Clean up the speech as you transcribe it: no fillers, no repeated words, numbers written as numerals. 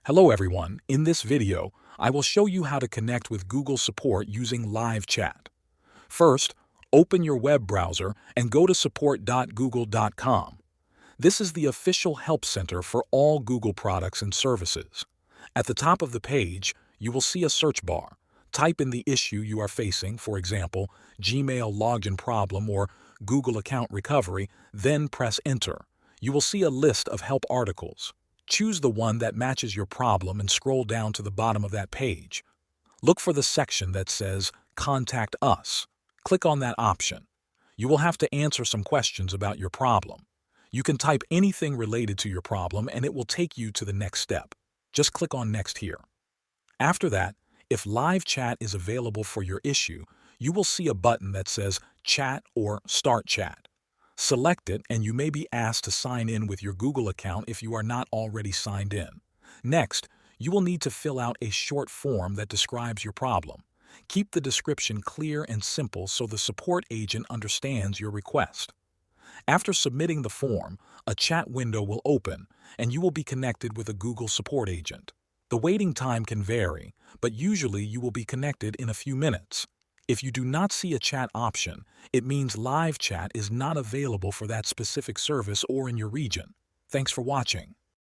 Hello everyone, in this video, I will show you how to connect with Google Support using live chat. First, open your web browser and go to support.google.com. This is the official help center for all Google products and services. At the top of the page, you will see a search bar. Type in the issue you are facing, for example, Gmail login problem or Google account recovery, then press enter. You will see a list of help articles. Choose the one that matches your problem and scroll down to the bottom of that page. Look for the section that says Contact Us. Click on that option. You will have to answer some questions about your problem. You can type anything related to your problem and it will take you to the next step. Just click on Next here. After that, if live chat is available for your issue, you will see a button that says Chat or Start Chat. Select it and you may be asked to sign in with your Google account if you are not already signed in. Next, you will need to fill out a short form that describes your problem. Keep the description clear and simple so the support agent understands your request. After submitting the form, a chat window will open and you will be connected with a Google support agent. The waiting time can vary, but usually you will be connected in a few minutes. If you do not see a chat option, it means live chat is not available for that specific service or in your region. Thanks for watching.